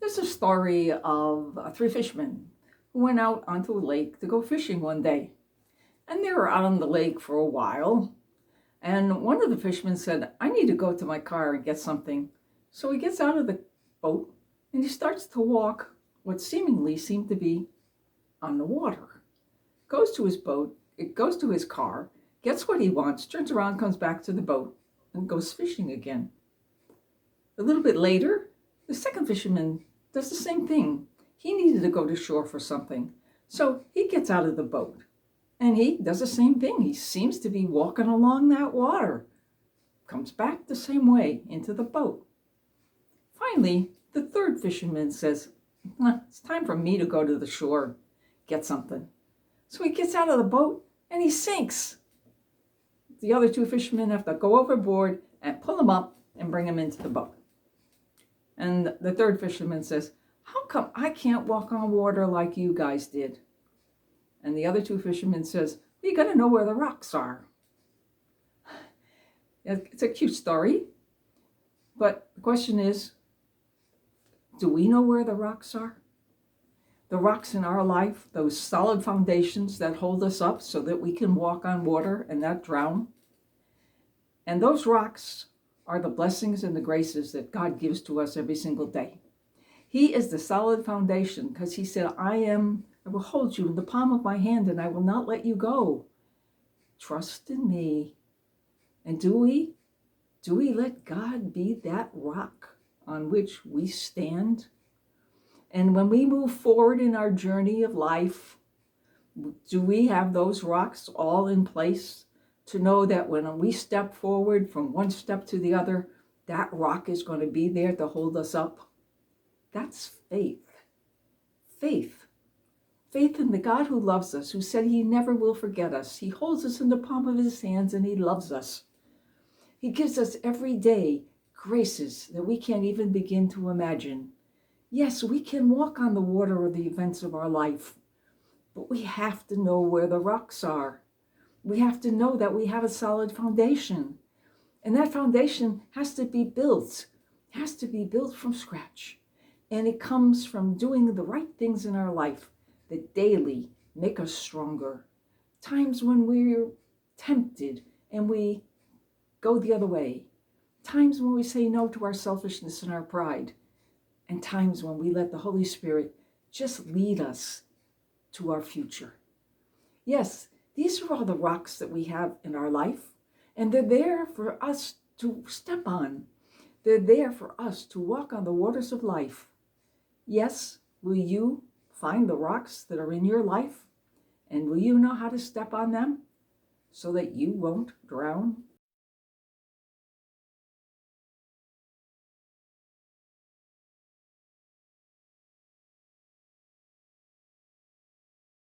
There's a story of three fishermen who went out onto a lake to go fishing one day. And they were out on the lake for a while. And one of the fishermen said, I need to go to my car and get something. So he gets out of the boat and he starts to walk what seemingly seemed to be on the water. Goes to his boat, it goes to his car, gets what he wants, turns around, comes back to the boat, and goes fishing again. A little bit later, the second fisherman does the same thing. He needed to go to shore for something. So he gets out of the boat and he does the same thing. He seems to be walking along that water. Comes back the same way into the boat. Finally, the third fisherman says, it's time for me to go to the shore, get something. So he gets out of the boat and he sinks. The other two fishermen have to go overboard and pull him up and bring him into the boat. And the third fisherman says, how come I can't walk on water like you guys did? And the other two fishermen says, well, you got to know where the rocks are. It's a cute story, but the question is, do we know where the rocks are? The rocks in our life, those solid foundations that hold us up so that we can walk on water and not drown. And those rocks are the blessings and the graces that God gives to us every single day. He is the solid foundation because he said, I will hold you in the palm of my hand and I will not let you go. Trust in me. And do we let God be that rock on which we stand? And when we move forward in our journey of life, do we have those rocks all in place to know that when we step forward from one step to the other, that rock is going to be there to hold us up? That's faith. Faith. Faith in the God who loves us, who said he never will forget us. He holds us in the palm of his hands and he loves us. He gives us every day graces that we can't even begin to imagine. Yes, we can walk on the water of the events of our life, but we have to know where the rocks are. We have to know that we have a solid foundation. And that foundation has to be built from scratch. And it comes from doing the right things in our life that daily make us stronger. Times when we're tempted and we go the other way. Times when we say no to our selfishness and our pride. And times when we let the Holy Spirit just lead us to our future. Yes, these are all the rocks that we have in our life, and they're there for us to step on. They're there for us to walk on the waters of life. Yes, will you find the rocks that are in your life, and will you know how to step on them so that you won't drown